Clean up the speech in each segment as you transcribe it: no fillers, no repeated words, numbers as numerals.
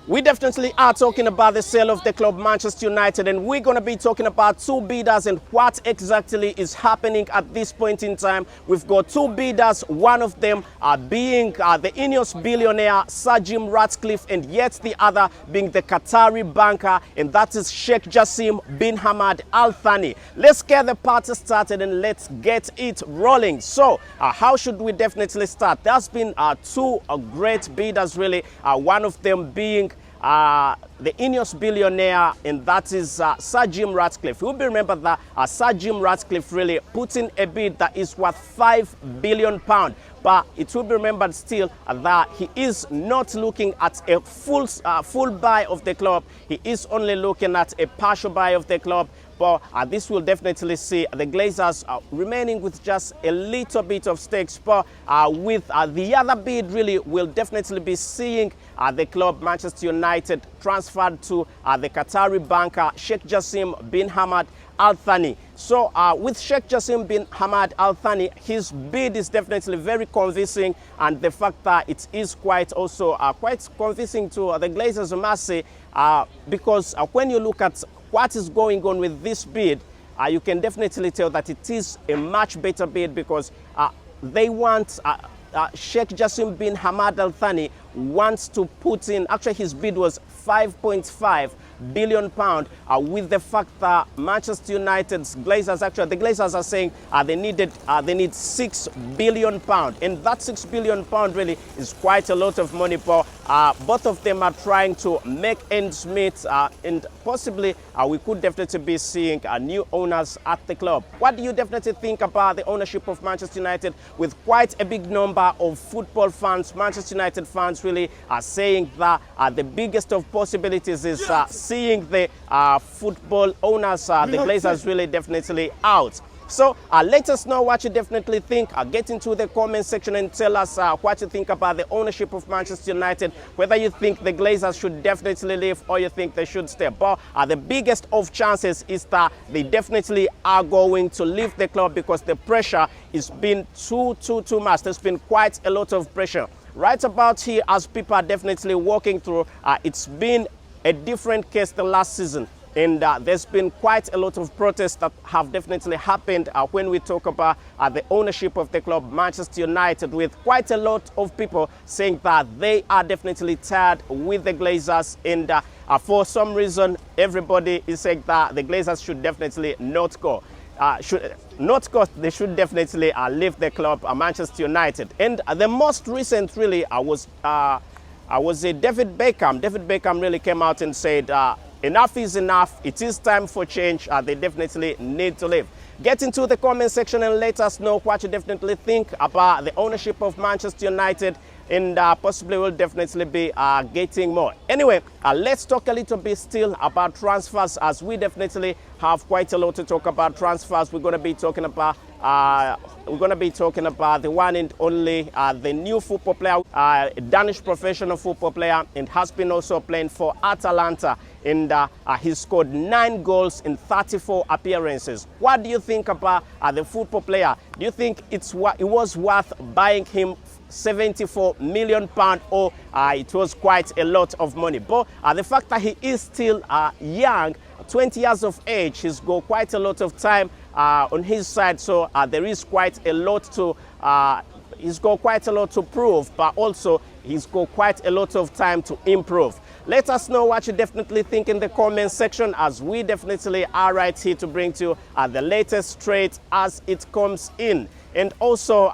We definitely are talking about the sale of the club Manchester United, and we're going to be talking about two bidders and what exactly is happening at this point in time. We've got two bidders, one of them being the Ineos billionaire Sir Jim Ratcliffe, and yet the other being the Qatari banker, and that is Sheikh Jassim bin Hamad Al Thani. Let's get the party started and let's get it rolling. So how should we definitely start? There's been two great bidders really, one of them being the Ineos billionaire, and that is Sir Jim Ratcliffe. You'll remember that Sir Jim Ratcliffe really put in a bid that is worth £5 billion. But it will be remembered still that he is not looking at a full buy of the club. He is only looking at a partial buy of the club. But this will definitely see the Glazers remaining with just a little bit of stakes. But with the other bid, really, will definitely be seeing the club Manchester United transferred to the Qatari banker Sheikh Jassim bin Hamad Al Thani. So with Sheikh Jassim bin Hamad Al Thani, his bid is definitely very convincing, and the fact that it is quite also quite convincing to the Glazers, I must say, because when you look at what is going on with this bid, you can definitely tell that it is a much better bid, because they want Sheikh Jassim bin Hamad Al Thani wants to put in, actually his bid was £5.5 billion, with the fact that Manchester United's Glazers, actually the Glazers are saying they need £6 billion, and that £6 billion really is quite a lot of money. But both of them are trying to make ends meet, and possibly we could definitely be seeing new owners at the club. What do you definitely think about the ownership of Manchester United, with quite a big number of football fans, Manchester United fans really are saying that the biggest of possibilities is seeing the football owners, the Glazers, really definitely out. So let us know what you definitely think. Get into the comment section and tell us what you think about the ownership of Manchester United, whether you think the Glazers should definitely leave or you think they should stay. But the biggest of chances is that they definitely are going to leave the club, because the pressure is been too much. There's been quite a lot of pressure. Right about here, as people are definitely walking through, it's been a different case the last season. And there's been quite a lot of protests that have definitely happened when we talk about the ownership of the club Manchester United, with quite a lot of people saying that they are definitely tired with the Glazers, and for some reason everybody is saying that the Glazers should definitely not go. They should definitely leave the club Manchester United. And the most recent really was David Beckham. David Beckham really came out and said enough is enough. It is time for change. They definitely need to leave. Get into the comment section and let us know what you definitely think about the ownership of Manchester United, and possibly we'll definitely be getting more. Anyway, let's talk a little bit still about transfers, as we definitely have quite a lot to talk about transfers. We're going to be talking about the one and only the new football player, a Danish professional football player, and has been also playing for Atalanta, and he scored 9 goals in 34 appearances. What do you think about the football player? Do you think it was worth buying him £74 million, or it was quite a lot of money? But the fact that he is still young, 20 years of age, he's got quite a lot of time on his side, so there is quite a lot to he's got quite a lot to prove, but also he's got quite a lot of time to improve. Let us know what you definitely think in the comment section, as we definitely are right here to bring to you the latest trade as it comes in. And also,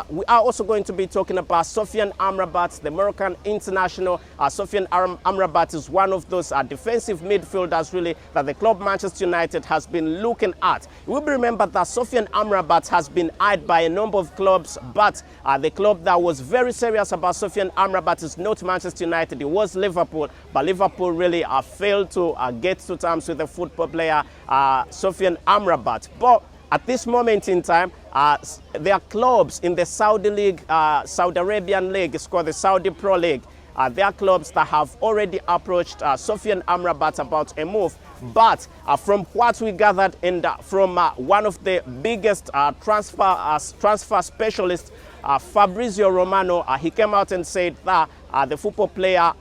we are also going to be talking about Sofiane Amrabat, the Moroccan international. Sofiane Amrabat is one of those defensive midfielders really that the club Manchester United has been looking at. You will remember that Sofiane Amrabat has been eyed by a number of clubs, but the club that was very serious about Sofiane Amrabat is not Manchester United. It was Liverpool, but Liverpool really failed to get to terms with the football player Sofiane Amrabat. But at this moment in time, there are clubs in the Saudi League, Saudi Arabian League, it's called the Saudi Pro League. There are clubs that have already approached Sofiane Amrabat about a move. But from what we gathered, and from one of the biggest transfer specialists, Fabrizio Romano, he came out and said that the football player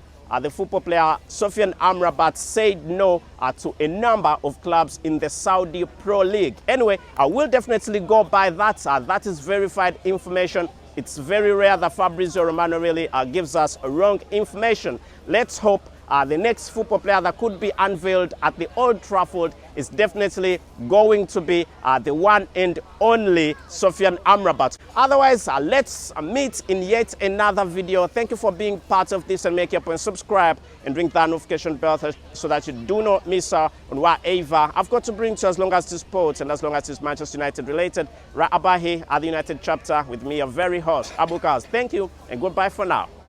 the football player Sofiane Amrabat said no to a number of clubs in the Saudi Pro League. Anyway, I will definitely go by that. That is verified information. It's very rare that Fabrizio Romano really gives us wrong information. Let's hope the next football player that could be unveiled at the Old Trafford is definitely going to be the one and only Sofiane Amrabat. Otherwise, let's meet in yet another video. Thank you for being part of this, and make your point, subscribe and ring that notification bell so that you do not miss out on whatever I've got to bring to you, as long as it's sports and as long as it's Manchester United related. Right about here at the United chapter with me, your very host, Abu Kaz. Thank you and goodbye for now.